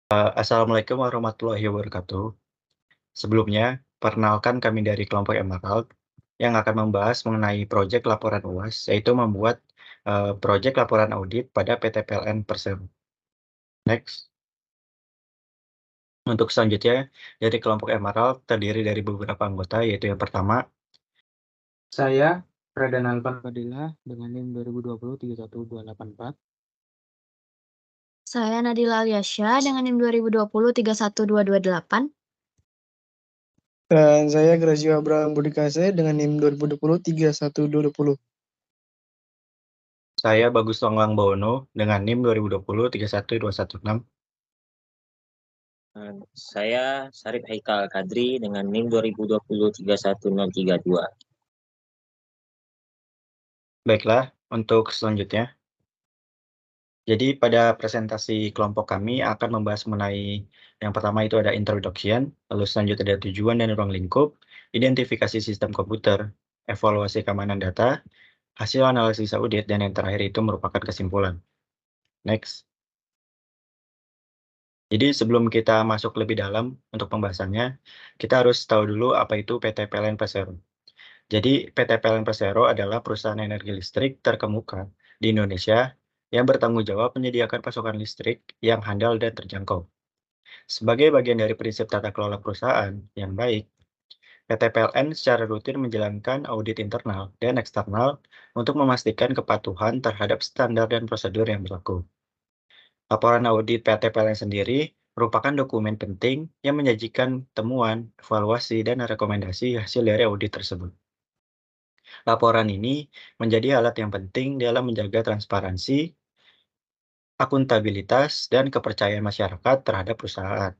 Assalamualaikum warahmatullahi wabarakatuh. Sebelumnya, perkenalkan kami dari kelompok Emerald yang akan membahas mengenai proyek laporan UAS, yaitu membuat proyek laporan audit pada PT PLN Persero. Next. Untuk selanjutnya, dari kelompok Emerald terdiri dari beberapa anggota, yaitu yang pertama, Saya Radanal Fadila dengan NIM 2020-31284. Saya Nadila Alyasya dengan NIM 2020-31228. Dan saya Gracio Abraham Budikase dengan NIM 2020-31220. saya Bagus Tonglang Bawono dengan NIM 2020-31216. Saya Sarip Haikal Kadri dengan NIM 2020-31032. Baiklah, untuk selanjutnya. Jadi pada presentasi kelompok kami akan membahas mengenai yang pertama itu ada introduction, lalu selanjutnya ada tujuan dan ruang lingkup, identifikasi sistem komputer, evaluasi keamanan data, hasil analisis audit, dan yang terakhir itu merupakan kesimpulan. Next. Jadi sebelum kita masuk lebih dalam untuk pembahasannya, kita harus tahu dulu apa itu PT PLN Persero. Jadi PT PLN Persero adalah perusahaan energi listrik terkemuka di Indonesia yang bertanggung jawab menyediakan pasokan listrik yang handal dan terjangkau. Sebagai bagian dari prinsip tata kelola perusahaan yang baik, PT PLN secara rutin menjalankan audit internal dan eksternal untuk memastikan kepatuhan terhadap standar dan prosedur yang berlaku. Laporan audit PT PLN sendiri merupakan dokumen penting yang menyajikan temuan, evaluasi, dan rekomendasi hasil dari audit tersebut. Laporan ini menjadi alat yang penting dalam menjaga transparansi, akuntabilitas, dan kepercayaan masyarakat terhadap perusahaan,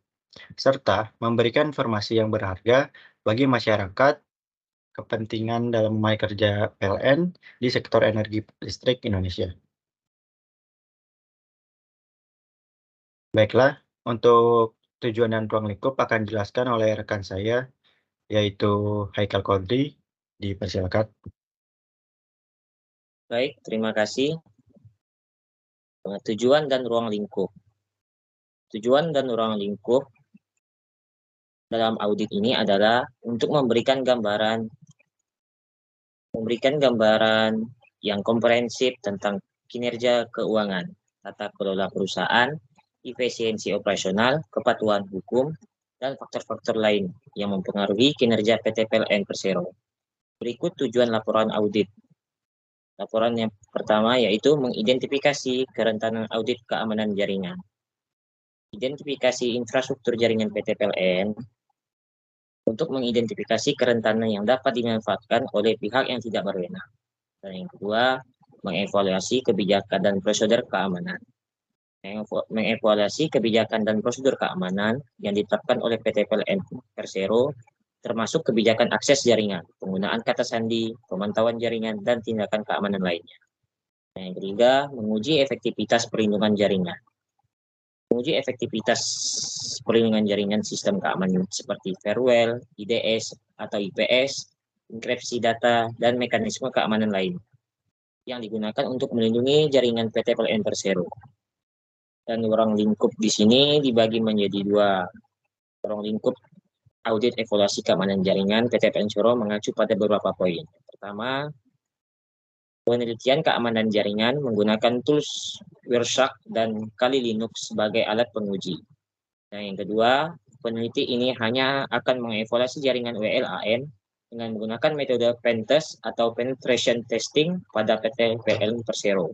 serta memberikan informasi yang berharga bagi masyarakat kepentingan dalam memulai kerja PLN di sektor energi listrik Indonesia. Baiklah, untuk tujuan dan ruang lingkup akan dijelaskan oleh rekan saya, yaitu Haikal Kodri. Dipersilakan. Baik, terima kasih. Tujuan dan ruang lingkup. Tujuan dan ruang lingkup dalam audit ini adalah untuk memberikan gambaran yang komprehensif tentang kinerja keuangan, tata kelola perusahaan, efisiensi operasional, kepatuhan hukum, dan faktor-faktor lain yang mempengaruhi kinerja PT PLN Persero. Berikut tujuan laporan audit. Laporan yang pertama yaitu mengidentifikasi kerentanan audit keamanan jaringan. Identifikasi infrastruktur jaringan PT PLN untuk mengidentifikasi kerentanan yang dapat dimanfaatkan oleh pihak yang tidak berwenang. Dan yang kedua, mengevaluasi kebijakan dan prosedur keamanan. Mengevaluasi kebijakan dan prosedur keamanan yang ditetapkan oleh PT PLN Persero, termasuk kebijakan akses jaringan, penggunaan kata sandi, pemantauan jaringan, dan tindakan keamanan lainnya. Yang ketiga, menguji efektivitas perlindungan jaringan. Menguji efektivitas perlindungan jaringan sistem keamanan seperti firewall, IDS atau IPS, enkripsi data, dan mekanisme keamanan lain yang digunakan untuk melindungi jaringan PT PLN Persero. Dan ruang lingkup di sini dibagi menjadi dua. Ruang lingkup audit evaluasi keamanan jaringan PT PLN Persero mengacu pada beberapa poin. Pertama, penelitian keamanan jaringan menggunakan tools Wireshark dan Kali Linux sebagai alat penguji. Dan yang kedua, peneliti ini hanya akan mengevaluasi jaringan WLAN dengan menggunakan metode pentest atau penetration testing pada PT PLN Persero.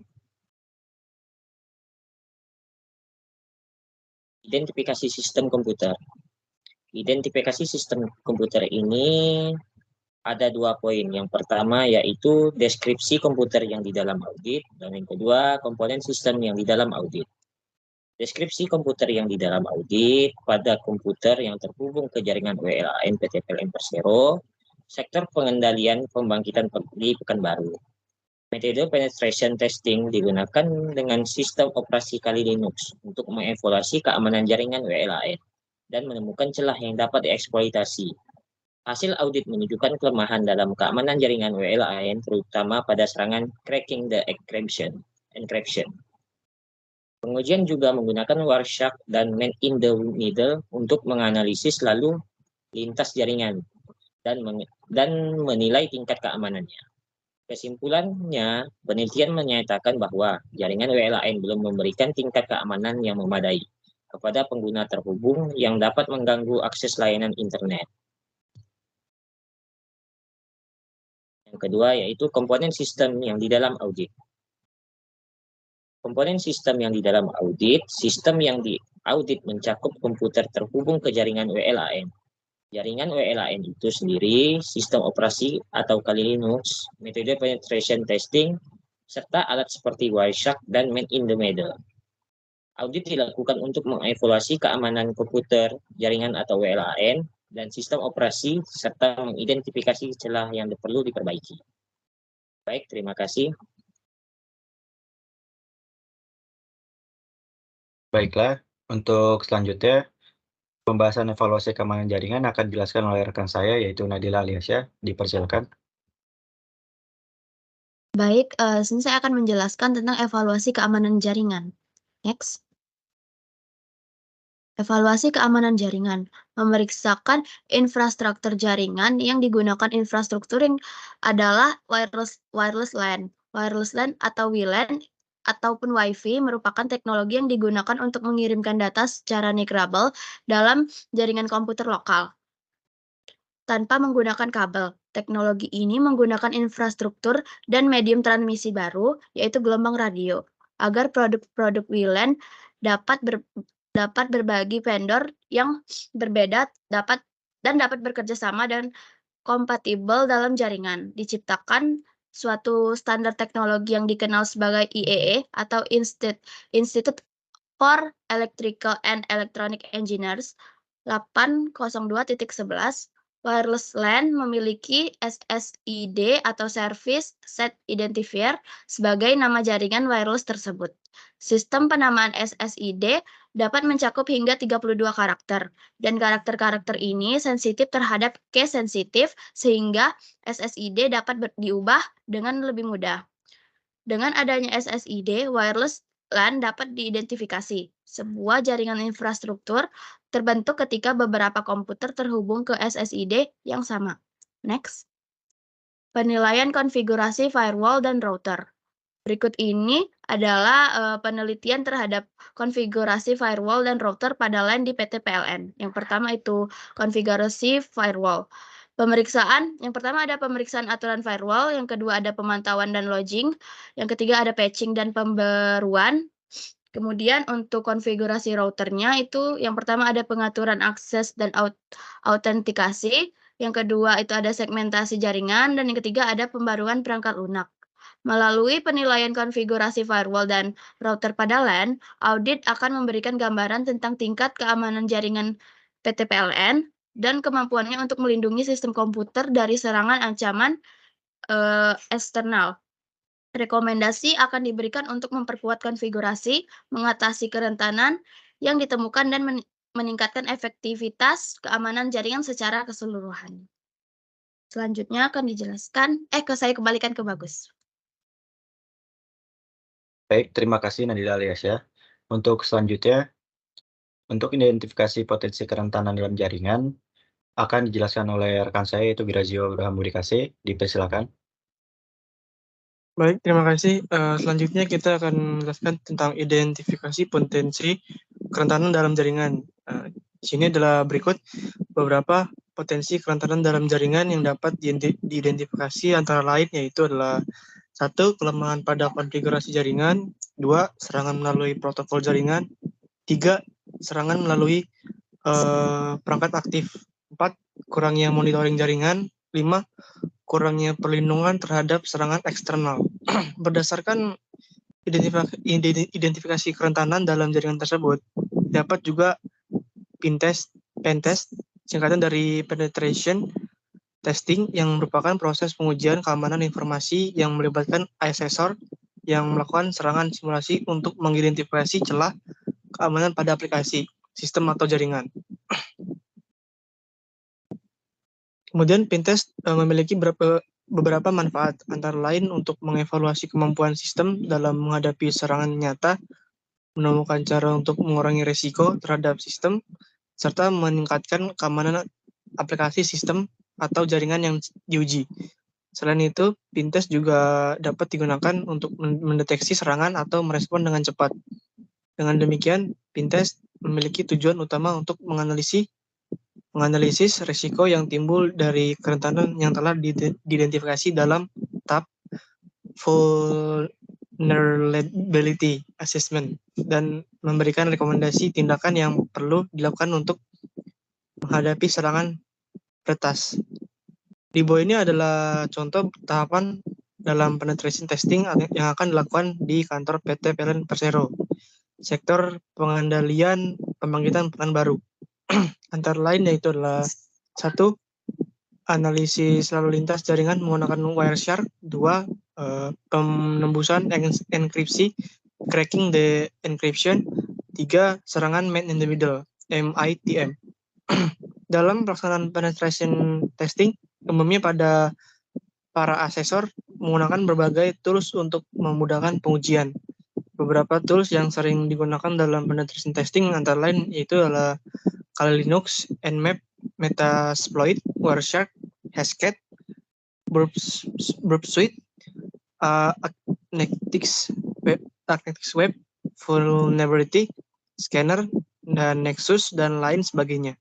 Identifikasi sistem komputer. Identifikasi sistem komputer ini ada dua poin. Yang pertama yaitu deskripsi komputer yang di dalam audit, dan yang kedua komponen sistem yang di dalam audit. Deskripsi komputer yang di dalam audit pada komputer yang terhubung ke jaringan WLAN PT PLN Persero, sektor pengendalian pembangkitan di Pekanbaru. Metode penetration testing digunakan dengan sistem operasi Kali Linux untuk mengevaluasi keamanan jaringan WLAN dan menemukan celah yang dapat dieksploitasi. Hasil audit menunjukkan kelemahan dalam keamanan jaringan WLAN, terutama pada serangan cracking the encryption. Pengujian juga menggunakan Wireshark dan man-in-the-middle untuk menganalisis lalu lintas jaringan dan menilai tingkat keamanannya. Kesimpulannya, penelitian menyatakan bahwa jaringan WLAN belum memberikan tingkat keamanan yang memadai kepada pengguna terhubung yang dapat mengganggu akses layanan internet. Yang kedua yaitu komponen sistem yang di dalam audit. Komponen sistem yang di dalam audit, sistem yang diaudit mencakup komputer terhubung ke jaringan WLAN. Jaringan WLAN itu sendiri, sistem operasi atau kali Linux, metode penetration testing, serta alat seperti Wireshark dan man-in-the-middle. Audit dilakukan untuk mengevaluasi keamanan komputer, jaringan atau WLAN, dan sistem operasi, serta mengidentifikasi celah yang perlu diperbaiki. Baik, terima kasih. Baiklah, untuk selanjutnya, pembahasan evaluasi keamanan jaringan akan dijelaskan oleh rekan saya, yaitu Nadila Aliasya. Dipersilakan. Baik, sini saya akan menjelaskan tentang evaluasi keamanan jaringan. Next. Evaluasi keamanan jaringan memeriksakan infrastruktur jaringan yang digunakan. Infrastruktur yang adalah wireless LAN atau WLAN ataupun Wi-Fi merupakan teknologi yang digunakan untuk mengirimkan data secara nirkabel dalam jaringan komputer lokal tanpa menggunakan kabel. Teknologi ini menggunakan infrastruktur dan medium transmisi baru, yaitu gelombang radio, agar produk-produk WLAN dapat berbagi vendor yang berbeda dapat bekerja sama dan kompatibel dalam jaringan. Diciptakan suatu standar teknologi yang dikenal sebagai IEE atau Institute for Electrical and Electronic Engineers 802.11. Wireless LAN memiliki SSID atau Service Set Identifier sebagai nama jaringan wireless tersebut. Sistem penamaan SSID dapat mencakup hingga 32 karakter, dan karakter-karakter ini sensitif terhadap case sensitif sehingga SSID dapat diubah dengan lebih mudah. Dengan adanya SSID, wireless LAN dapat diidentifikasi. Sebuah jaringan infrastruktur terbentuk ketika beberapa komputer terhubung ke SSID yang sama. Next. Penilaian konfigurasi firewall dan router. Berikut ini adalah penelitian terhadap konfigurasi firewall dan router pada LAN di PT PLN. Yang pertama itu konfigurasi firewall. Yang pertama ada pemeriksaan aturan firewall, yang kedua ada pemantauan dan logging, yang ketiga ada patching dan pembaruan. Kemudian untuk konfigurasi routernya itu yang pertama ada pengaturan akses dan autentikasi, yang kedua itu ada segmentasi jaringan, dan yang ketiga ada pembaruan perangkat lunak. Melalui penilaian konfigurasi firewall dan router pada LAN, audit akan memberikan gambaran tentang tingkat keamanan jaringan PT PLN dan kemampuannya untuk melindungi sistem komputer dari serangan ancaman eksternal. Rekomendasi akan diberikan untuk memperkuat konfigurasi, mengatasi kerentanan yang ditemukan, dan meningkatkan efektivitas keamanan jaringan secara keseluruhan. Selanjutnya akan dijelaskan, saya kembalikan ke Bagus. Baik, terima kasih Nadila Aliasya. Untuk selanjutnya, untuk identifikasi potensi kerentanan dalam jaringan, akan dijelaskan oleh rekan saya, yaitu Girazio Abraham Budikase. Dipersilakan. Baik, terima kasih. Selanjutnya kita akan menjelaskan tentang identifikasi potensi kerentanan dalam jaringan. Di sini adalah berikut beberapa potensi kerentanan dalam jaringan yang dapat diidentifikasi antara lain, yaitu adalah 1. Kelemahan pada konfigurasi jaringan, 2. Serangan melalui protokol jaringan, 3. Serangan melalui perangkat aktif, 4. Kurangnya monitoring jaringan, 5. Kurangnya perlindungan terhadap serangan eksternal. Berdasarkan identifikasi kerentanan dalam jaringan tersebut, dapat juga pentest, singkatan dari penetration testing, yang merupakan proses pengujian keamanan informasi yang melibatkan asesor yang melakukan serangan simulasi untuk mengidentifikasi celah keamanan pada aplikasi, sistem atau jaringan. Kemudian pentest memiliki beberapa manfaat, antara lain untuk mengevaluasi kemampuan sistem dalam menghadapi serangan nyata, menemukan cara untuk mengurangi resiko terhadap sistem, serta meningkatkan keamanan aplikasi sistem atau jaringan yang diuji. Selain itu, pintest juga dapat digunakan untuk mendeteksi serangan atau merespon dengan cepat. Dengan demikian, pintest memiliki tujuan utama untuk menganalisis risiko yang timbul dari kerentanan yang telah diidentifikasi dalam tahap vulnerability assessment dan memberikan rekomendasi tindakan yang perlu dilakukan untuk menghadapi serangan peretas. Di bawah ini adalah contoh tahapan dalam penetration testing yang akan dilakukan di kantor PT PLN Persero, sektor pengendalian pembangkitan pln baru. Antara lain yaitu adalah 1. Analisis lalu lintas jaringan menggunakan Wireshark. 2. Penembusan enkripsi, cracking the encryption. 3. Serangan man in the middle, MITM. Dalam pelaksanaan penetration testing, umumnya para asesor menggunakan berbagai tools untuk memudahkan pengujian. Beberapa tools yang sering digunakan dalam penetration testing antara lain yaitu adalah Kali Linux, Nmap, Metasploit, Wireshark, Hashcat, Burp Suite, Agnetics Web, Vulnerability Scanner, dan Nexus, dan lain sebagainya.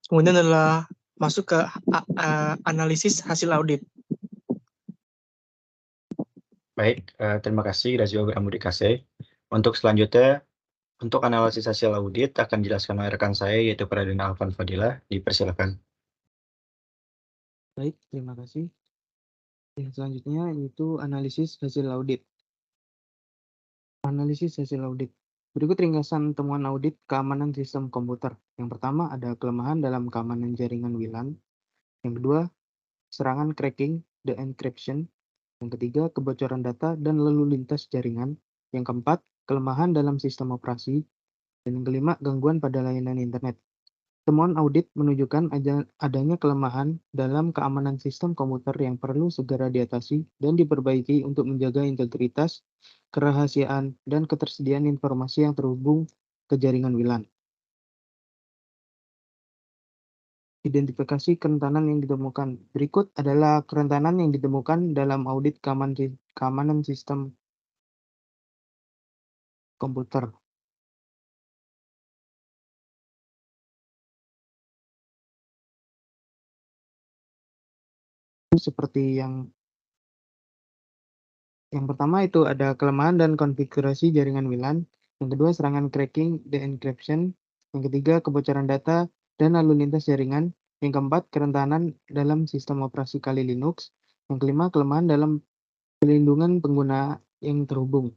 Kemudian adalah masuk ke analisis hasil audit. Baik, terima kasih Razio Bramudikase. Untuk selanjutnya, untuk analisis hasil audit akan dijelaskan oleh rekan saya yaitu Pradana Alvan Fadilah. Dipersilakan. Baik, terima kasih. Yang selanjutnya yaitu analisis hasil audit. Analisis hasil audit. Berikut ringkasan temuan audit keamanan sistem komputer. Yang pertama ada kelemahan dalam keamanan jaringan WLAN. Yang kedua, serangan cracking the encryption. Yang ketiga, kebocoran data dan lalu lintas jaringan. Yang keempat, kelemahan dalam sistem operasi. Dan yang kelima, gangguan pada layanan internet. Temuan audit menunjukkan adanya kelemahan dalam keamanan sistem komputer yang perlu segera diatasi dan diperbaiki untuk menjaga integritas, kerahasiaan, dan ketersediaan informasi yang terhubung ke jaringan WLAN. Identifikasi kerentanan yang ditemukan. Berikut adalah kerentanan yang ditemukan dalam audit keamanan sistem komputer. Seperti yang pertama itu ada kelemahan dan konfigurasi jaringan WLAN. Yang kedua, serangan cracking the encryption. Yang ketiga, kebocoran data dan lalu lintas jaringan. Yang keempat, kerentanan dalam sistem operasi Kali Linux. Yang kelima, kelemahan dalam pelindungan pengguna yang terhubung.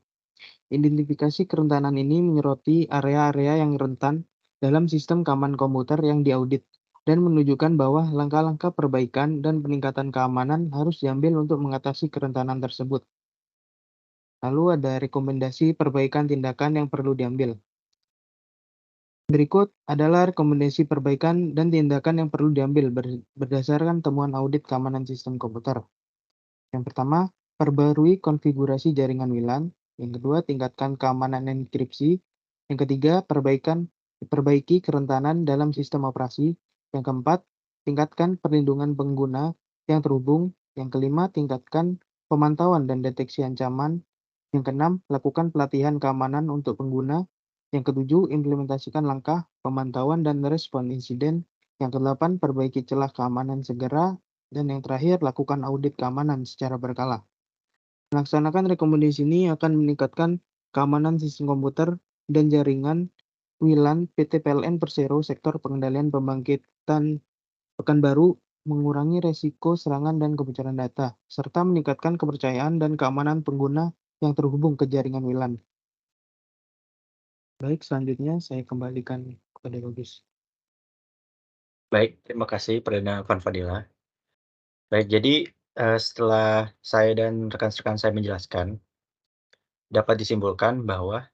Identifikasi kerentanan ini menyoroti area-area yang rentan dalam sistem keamanan komputer yang diaudit dan menunjukkan bahwa langkah-langkah perbaikan dan peningkatan keamanan harus diambil untuk mengatasi kerentanan tersebut. Lalu ada rekomendasi perbaikan tindakan yang perlu diambil. Berikut adalah rekomendasi perbaikan dan tindakan yang perlu diambil berdasarkan temuan audit keamanan sistem komputer. Yang pertama, perbarui konfigurasi jaringan WLAN. Yang kedua, tingkatkan keamanan enkripsi. Yang ketiga, perbaiki kerentanan dalam sistem operasi. Yang keempat, tingkatkan perlindungan pengguna yang terhubung. Yang kelima, tingkatkan pemantauan dan deteksi ancaman. Yang keenam, lakukan pelatihan keamanan untuk pengguna. Yang ketujuh, implementasikan langkah pemantauan dan respon insiden. Yang kedelapan, perbaiki celah keamanan segera. Dan yang terakhir, lakukan audit keamanan secara berkala. Melaksanakan rekomendasi ini akan meningkatkan keamanan sistem komputer dan jaringan WLAN PT PLN Persero sektor pengendalian pembangkitan Pekanbaru, mengurangi resiko serangan dan kebocoran data, serta meningkatkan kepercayaan dan keamanan pengguna yang terhubung ke jaringan WLAN. Baik, selanjutnya saya kembalikan kepada Bagus. Baik, terima kasih Pradana Alvan Fadilah. Baik, jadi setelah saya dan rekan-rekan saya menjelaskan, dapat disimpulkan bahwa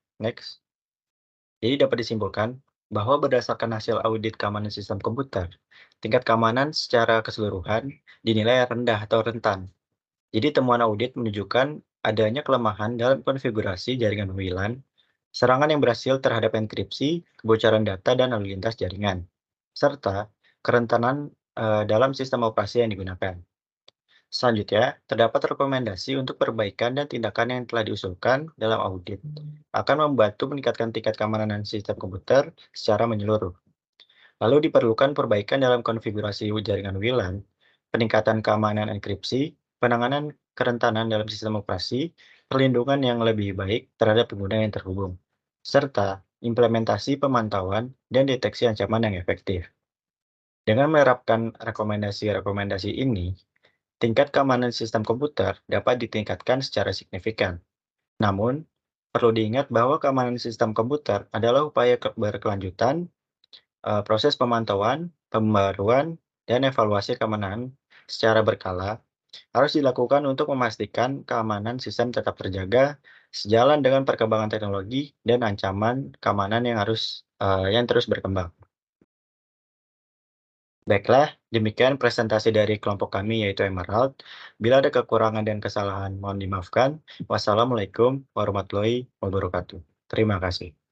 bahwa berdasarkan hasil audit keamanan sistem komputer, tingkat keamanan secara keseluruhan dinilai rendah atau rentan. Jadi temuan audit menunjukkan adanya kelemahan dalam konfigurasi jaringan WLAN, serangan yang berhasil terhadap enkripsi, kebocoran data dan lalu lintas jaringan, serta kerentanan dalam sistem operasi yang digunakan. Selanjutnya, terdapat rekomendasi untuk perbaikan dan tindakan yang telah diusulkan dalam audit akan membantu meningkatkan tingkat keamanan sistem komputer secara menyeluruh. Lalu diperlukan perbaikan dalam konfigurasi jaringan WLAN, peningkatan keamanan enkripsi, penanganan kerentanan dalam sistem operasi, perlindungan yang lebih baik terhadap pengguna yang terhubung, serta implementasi pemantauan dan deteksi ancaman yang efektif. Dengan menerapkan rekomendasi-rekomendasi ini, tingkat keamanan sistem komputer dapat ditingkatkan secara signifikan. Namun, perlu diingat bahwa keamanan sistem komputer adalah upaya berkelanjutan, proses pemantauan, pembaruan, dan evaluasi keamanan secara berkala harus dilakukan untuk memastikan keamanan sistem tetap terjaga sejalan dengan perkembangan teknologi dan ancaman keamanan yang terus berkembang. Baiklah, demikian presentasi dari kelompok kami yaitu Emerald. Bila ada kekurangan dan kesalahan mohon dimaafkan. Wassalamualaikum warahmatullahi wabarakatuh. Terima kasih.